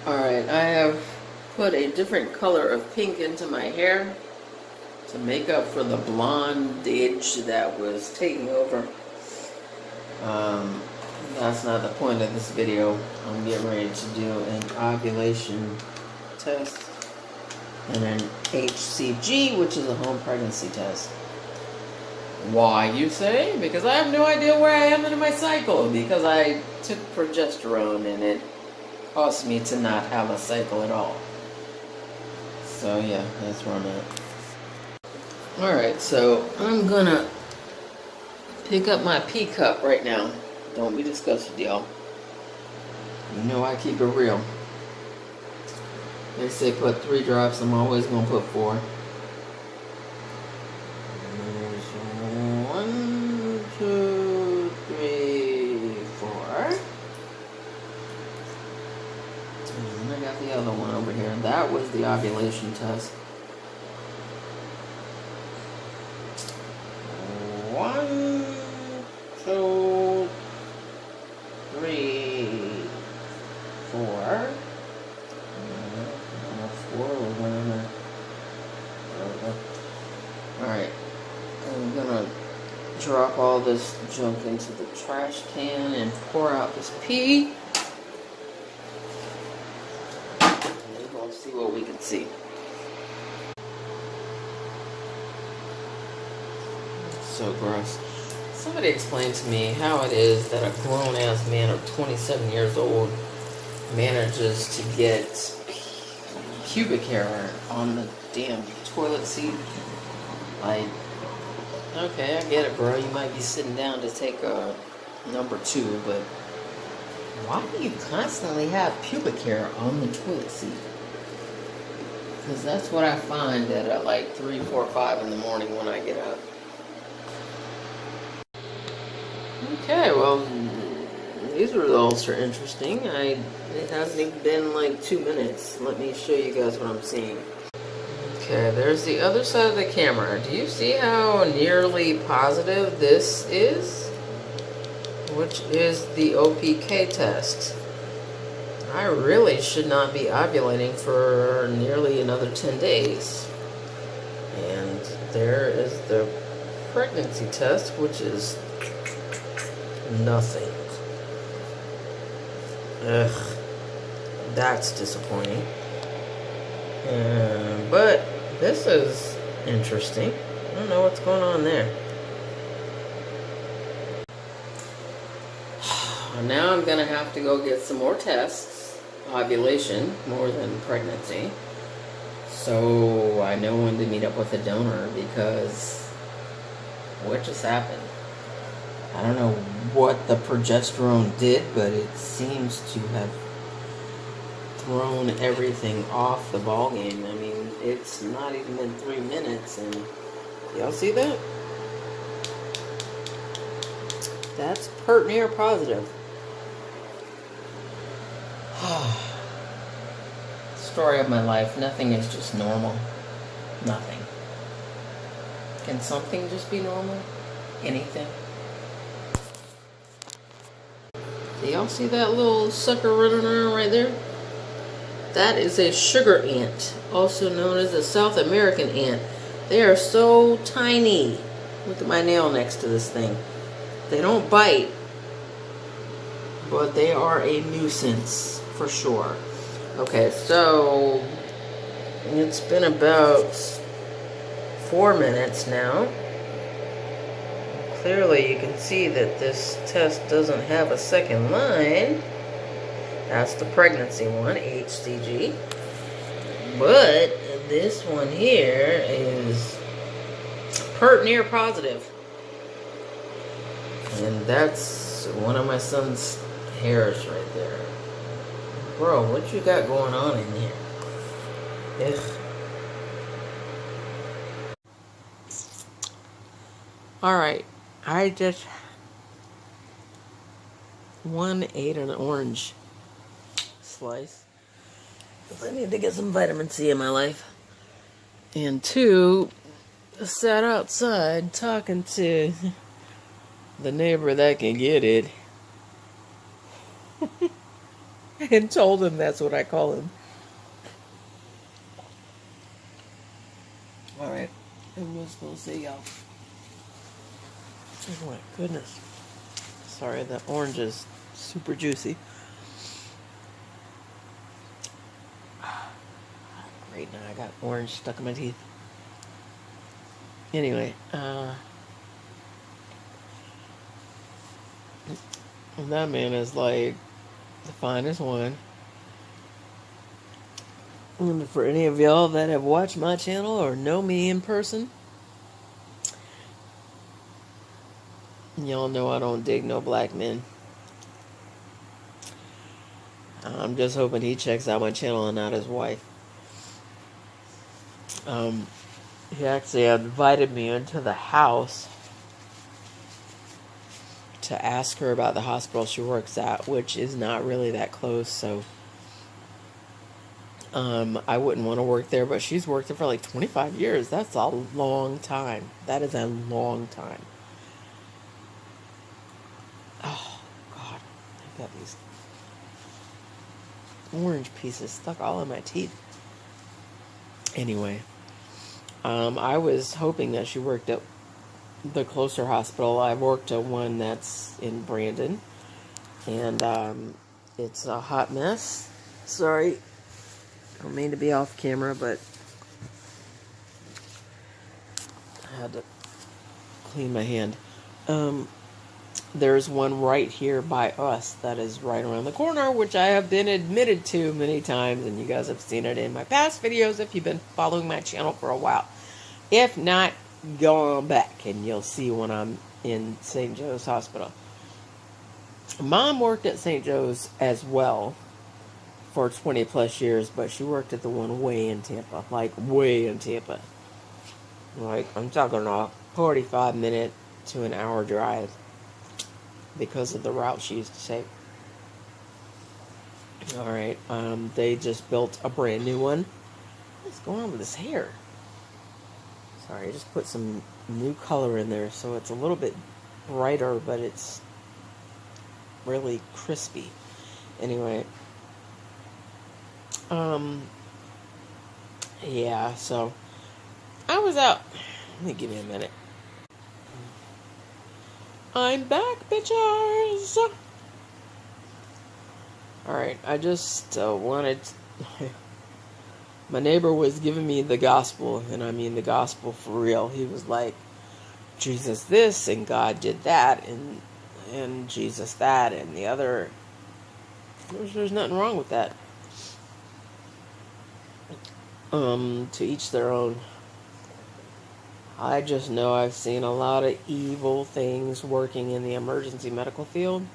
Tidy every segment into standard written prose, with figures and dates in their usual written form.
Alright, I have put a different color of pink into my hair to make up for the blondage that was taking over. That's not the point of this video. I'm getting ready to do an ovulation test and an HCG, which is a home pregnancy test. Why, you say? Because I have no idea where I am in my cycle. Because I took progesterone and it caused me to not have a cycle at all. So yeah, that's where I'm at. Alright, so I'm gonna pick up my pee cup right now. Don't be disgusted, y'all. You know I keep it real. They say put 3 drops, I'm always gonna put 4. There's 1, 2, 3, 4. And I got the other one over here. That was the ovulation test. 1, 2, 3, 4. 4. Alright. I'm gonna drop all this junk into the trash can and pour out this pee. And we'll see what we can see. So gross. Somebody explain to me how it is that a grown-ass man of 27 years old manages to get pubic hair on the damn toilet seat. Like, okay, I get it, bro. You might be sitting down to take a number 2, but why do you constantly have pubic hair on the toilet seat? Because that's what I find at like 3, 4, 5 in the morning when I get up. Okay, well, these results are interesting. It hasn't even been like 2 minutes. Let me show you guys what I'm seeing. Okay, there's the other side of the camera. Do you see how nearly positive this is? Which is the OPK test. I really should not be ovulating for nearly another 10 days. And there is the pregnancy test, which is nothing. Ugh, that's disappointing. But this is interesting. I don't know what's going on there. Now I'm gonna have to go get some more tests. Ovulation more than pregnancy. So I know when to meet up with a donor, because what just happened? I don't know what the progesterone did, but it seems to have thrown everything off the ball game. I mean, it's not even been 3 minutes, and y'all see that? That's near positive. Story of my life. Nothing is just normal. Nothing. Can something just be normal? Anything? Do y'all see that little sucker running around right there? That is a sugar ant, also known as a South American ant. They are so tiny. Look at my nail next to this thing. They don't bite, but they are a nuisance for sure. Okay, so it's been about 4 minutes now. Clearly you can see that this test doesn't have a second line. That's the pregnancy one, HCG. But this one here is near positive. And that's one of my son's hairs right there. Bro, what you got going on in here? Ugh. Alright, I just ate an orange slice. I need to get some vitamin C in my life. And 2, sat outside talking to the neighbor that can get it. and told him that's what I call him. Alright, I'm just gonna say y'all. Oh my goodness. Sorry, the orange is super juicy. Great, now I got orange stuck in my teeth. Anyway, and that man is like the finest one. And for any of y'all that have watched my channel or know me in person, y'all know I don't dig no black men. I'm just hoping he checks out my channel and not his wife. He actually invited me into the house to ask her about the hospital she works at, which is not really that close, so I wouldn't want to work there, but she's worked there for like 25 years. That's a long time. That is a long time. Oh, God. I've got these orange pieces stuck all in my teeth. Anyway, I was hoping that she worked at the closer hospital. I've worked at one that's in Brandon, and it's a hot mess. Sorry, I don't mean to be off camera, but I had to clean my hand. There's one right here by us that is right around the corner, which I have been admitted to many times, and you guys have seen it in my past videos if you've been following my channel for a while. If not, go on back and you'll see when I'm in St. Joe's Hospital. Mom worked at St. Joe's as well for 20 plus years, but she worked at the one way in Tampa, like way in Tampa. Like, I'm talking a 45-minute to an hour drive because of the route she used to take. Alright, they just built a brand new one. What's going on with his hair? Sorry, I just put some new color in there, so it's a little bit brighter, but it's really crispy. Anyway, yeah, so I was out. Let me give me a minute. I'm back, bitches! Alright, I just wanted... My neighbor was giving me the gospel, and I mean the gospel for real. He was like, Jesus this, and God did that, and Jesus that, and the other. There's nothing wrong with that. To each their own. I just know I've seen a lot of evil things working in the emergency medical field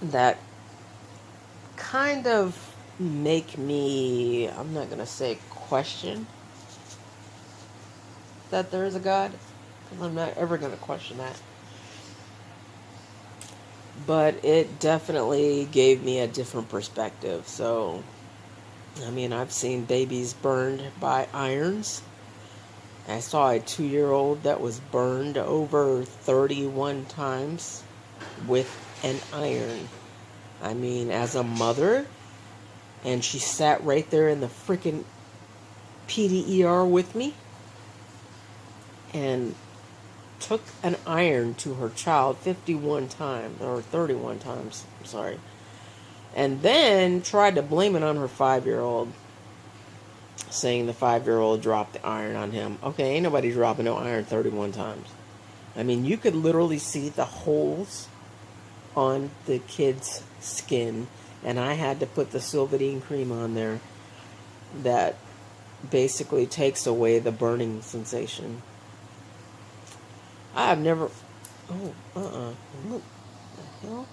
that kind of make me, I'm not going to say question that there is a God, because I'm not ever going to question that. But it definitely gave me a different perspective. So, I mean, I've seen babies burned by irons. I saw a 2-year-old that was burned over 31 times with an iron. I mean, as a mother, and she sat right there in the freaking PDER with me and took an iron to her child 51 times, or 31 times, I'm sorry, and then tried to blame it on her 5-year-old, saying the 5-year-old dropped the iron on him. Okay, ain't nobody dropping no iron 31 times. I mean, you could literally see the holes on the kid's skin, and I had to put the Silvadene cream on there that basically takes away the burning sensation. I have never... What the hell?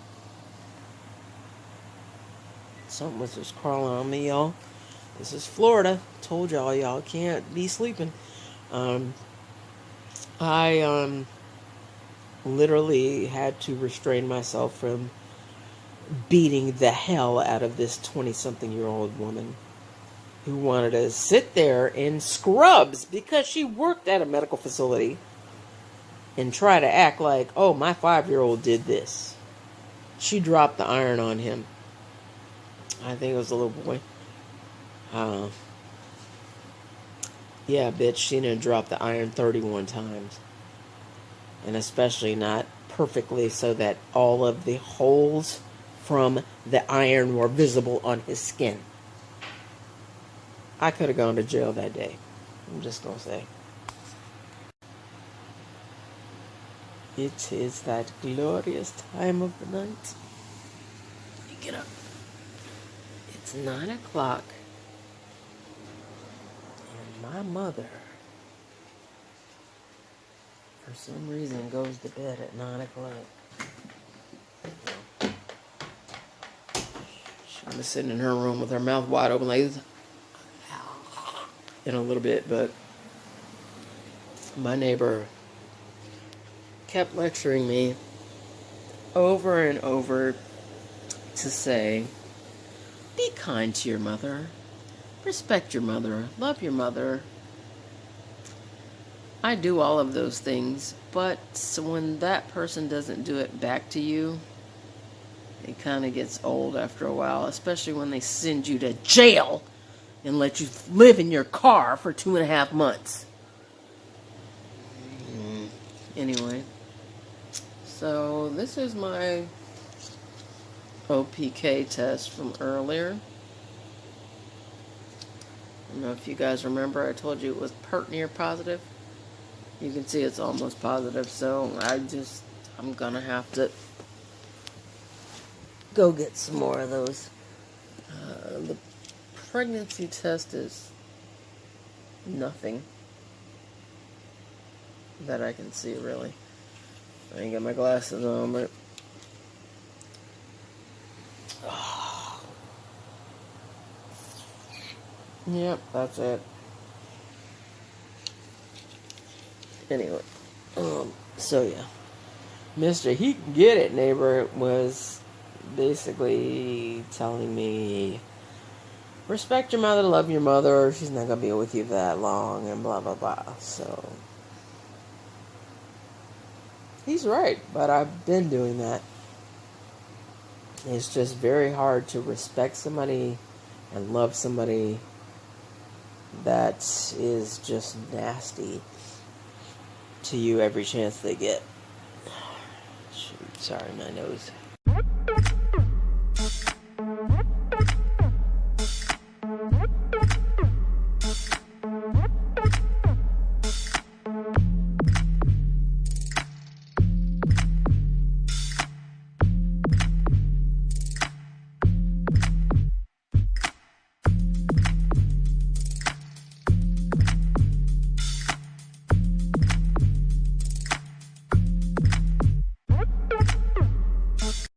Something was just crawling on me, y'all. This is Florida. Told y'all can't be sleeping. I literally had to restrain myself from beating the hell out of this 20-something-year-old woman who wanted to sit there in scrubs because she worked at a medical facility and try to act like, oh, my 5-year-old did this. She dropped the iron on him. I think it was a little boy. Yeah, bitch, she didn't drop the iron 31 times. And especially not perfectly so that all of the holes from the iron were visible on his skin. I could have gone to jail that day. I'm just going to say. It is that glorious time of the night. Let me get up. It's 9 o'clock. And my mother, for some reason, goes to bed at 9 o'clock. She's going to sit in her room with her mouth wide open like this in a little bit, but my neighbor kept lecturing me over and over to say, be kind to your mother, respect your mother, love your mother. I do all of those things, but when that person doesn't do it back to you, it kind of gets old after a while, especially when they send you to jail and let you live in your car for 2.5 months. Anyway, so this is my OPK test from earlier. I don't know if you guys remember, I told you it was near positive. You can see it's almost positive, so I'm gonna have to go get some more of those. The pregnancy test is nothing that I can see, really. I ain't got my glasses on, but yep, that's it. Anyway, so yeah, Mr. He Can Get It neighbor was basically telling me, respect your mother, love your mother, she's not gonna be with you that long, and blah blah blah. So he's right, but I've been doing that. It's just very hard to respect somebody and love somebody that is just nasty to you every chance they get. Shoot, sorry, my nose.